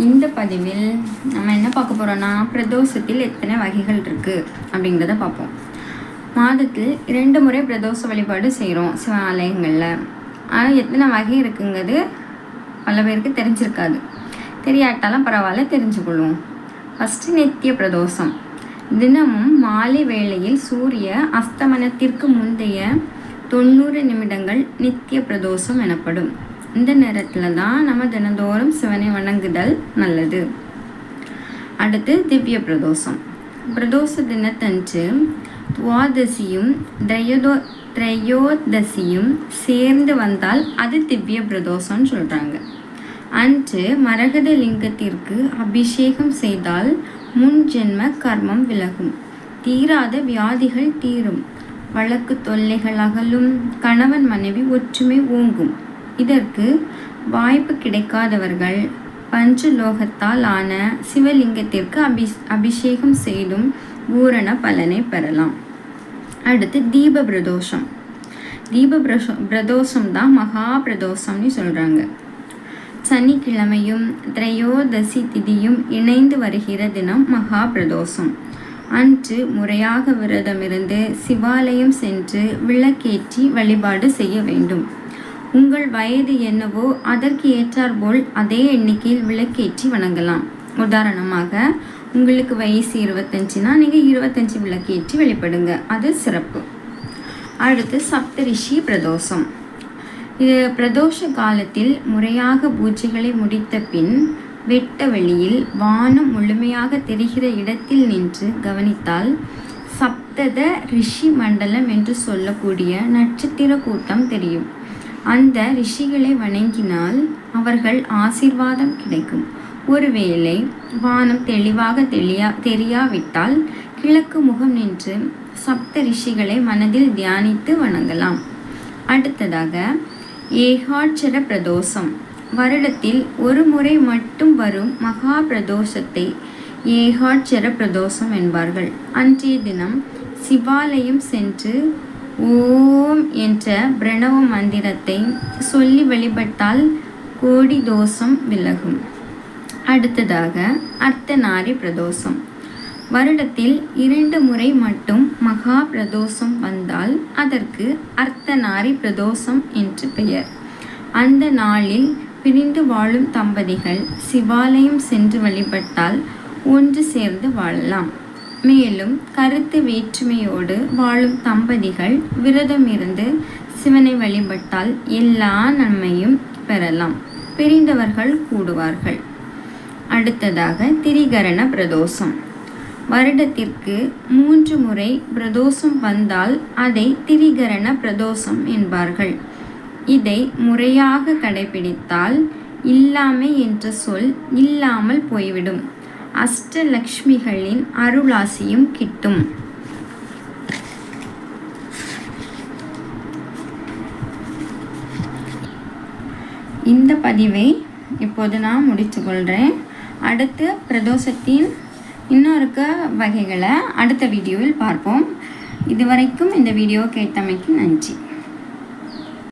இந்த பதிவில் நம்ம என்ன பார்க்க போகிறோன்னா, பிரதோஷத்தில் எத்தனை வகைகள் இருக்குது அப்படிங்கிறத பார்ப்போம். மாதத்தில் 2 முறை பிரதோஷ வழிபாடு செய்கிறோம் சிவாலயங்களில். ஆனால் எத்தனை வகை இருக்குங்கிறது பல பேருக்கு தெரிஞ்சிருக்காது. தெரியாட்டாலும் பரவாயில்ல, தெரிஞ்சுக்கொள்வோம். ஃபஸ்ட்டு நித்திய பிரதோஷம். தினமும் மாலை வேளையில் சூரிய அஸ்தமனத்திற்கு முந்தைய 90 நிமிடங்கள் நித்திய பிரதோஷம் எனப்படும். இந்த நேரத்தில் தான் நம்ம தினந்தோறும் சிவனை வணங்குதல் நல்லது. அடுத்து திவ்ய பிரதோஷம். பிரதோஷ தினத்தன்று துவாதசியும் திரையோதசியும் சேர்ந்து வந்தால் அது திவ்ய பிரதோஷம்னு சொல்கிறாங்க. அன்று மரகத லிங்கத்திற்கு அபிஷேகம் செய்தால் முன் ஜென்ம கர்மம் விலகும், தீராத வியாதிகள் தீரும், வழக்கு தொல்லைகள் அகலும், கணவன் மனைவி ஒற்றுமை ஓங்கும். இதற்கு வாய்ப்பு கிடைக்காதவர்கள் பஞ்சலோகத்தால் ஆன சிவலிங்கத்திற்கு அபிஷேகம் செய்தும் பூரண பலனை பெறலாம். அடுத்து தீப பிரதோஷம். பிரதோஷம் தான் மகா பிரதோஷம்னு சொல்கிறாங்க. சனிக்கிழமையும் திரையோதசி திதியும் இணைந்து வருகிற தினம் மகா பிரதோஷம். அன்று முறையாக விரதமிருந்து சிவாலயம் சென்று விளக்கேற்றி வழிபாடு செய்ய வேண்டும். உங்கள் வயது என்னவோ அதற்கு ஏற்றாற்போல் அதே எண்ணிக்கையில் விளக்கேற்றி வணங்கலாம். உதாரணமாக, உங்களுக்கு வயசு 25னா நீங்கள் 25 விளக்கேற்றி வழிபடுங்க, அது சிறப்பு. அடுத்து சப்தரிஷி பிரதோஷம். இது பிரதோஷ காலத்தில் முறையாக பூஜைகளை முடித்த பின் வெட்ட வெளியில் வானம் முழுமையாக தெரிகிற இடத்தில் நின்று கவனித்தால் சப்தத ரிஷி மண்டலம் என்று சொல்லக்கூடிய நட்சத்திர கூட்டம் தெரியும். அந்த ரிஷிகளை வணங்கினால் அவர்கள் ஆசீர்வாதம் கிடைக்கும். ஒருவேளை வானம் தெளிவாக தெரியாவிட்டால் கிழக்கு முகம் நின்று சப்த ரிஷிகளை மனதில் தியானித்து வணங்கலாம். அடுத்ததாக ஏகாட்சர பிரதோஷம். வருடத்தில் ஒரு முறை மட்டும் வரும் மகா பிரதோஷத்தை ஏகாட்சர பிரதோஷம் என்பார்கள். அன்றைய தினம் சிவாலயம் சென்று ஓம் என்ற பிரணவ மந்திரத்தை சொல்லி வழிபட்டால் கோடி தோஷம் விலகும். அடுத்ததாக அர்த்தநாரி பிரதோஷம். வருடத்தில் 2 முறை மட்டும் மகா பிரதோஷம் வந்தால் அதற்கு அர்த்தநாரி பிரதோஷம் என்று பெயர். அந்த நாளில் பிரிந்து வாழும் தம்பதிகள் சிவாலயம் சென்று வழிபட்டால் ஒன்று சேர்ந்து வாழலாம். மேலும் கருத்து வேற்றுமையோடு வாழும் தம்பதிகள் விரதம் இருந்து சிவனை வழிபட்டால் எல்லா நன்மையும் பெறலாம், பிரிந்தவர்கள் கூடுவார்கள். அடுத்ததாக திரிகரண பிரதோஷம். வருடத்திற்கு 3 முறை பிரதோஷம் வந்தால் அதை திரிகரண பிரதோஷம் என்பார்கள். இதை முறையாக கடைபிடித்தால் இல்லாமை என்ற சொல் இல்லாமல் போய்விடும், அஷ்டலக்ஷ்மிகளின் அருளாசியும் கிட்டும். இந்த பதிவை இப்போது நான் முடித்து கொள்கிறேன். அடுத்து பிரதோஷத்தின் இன்னொரு வகைகளை அடுத்த வீடியோவில் பார்ப்போம். இதுவரைக்கும் இந்த வீடியோ கேட்டமைக்கு நன்றி.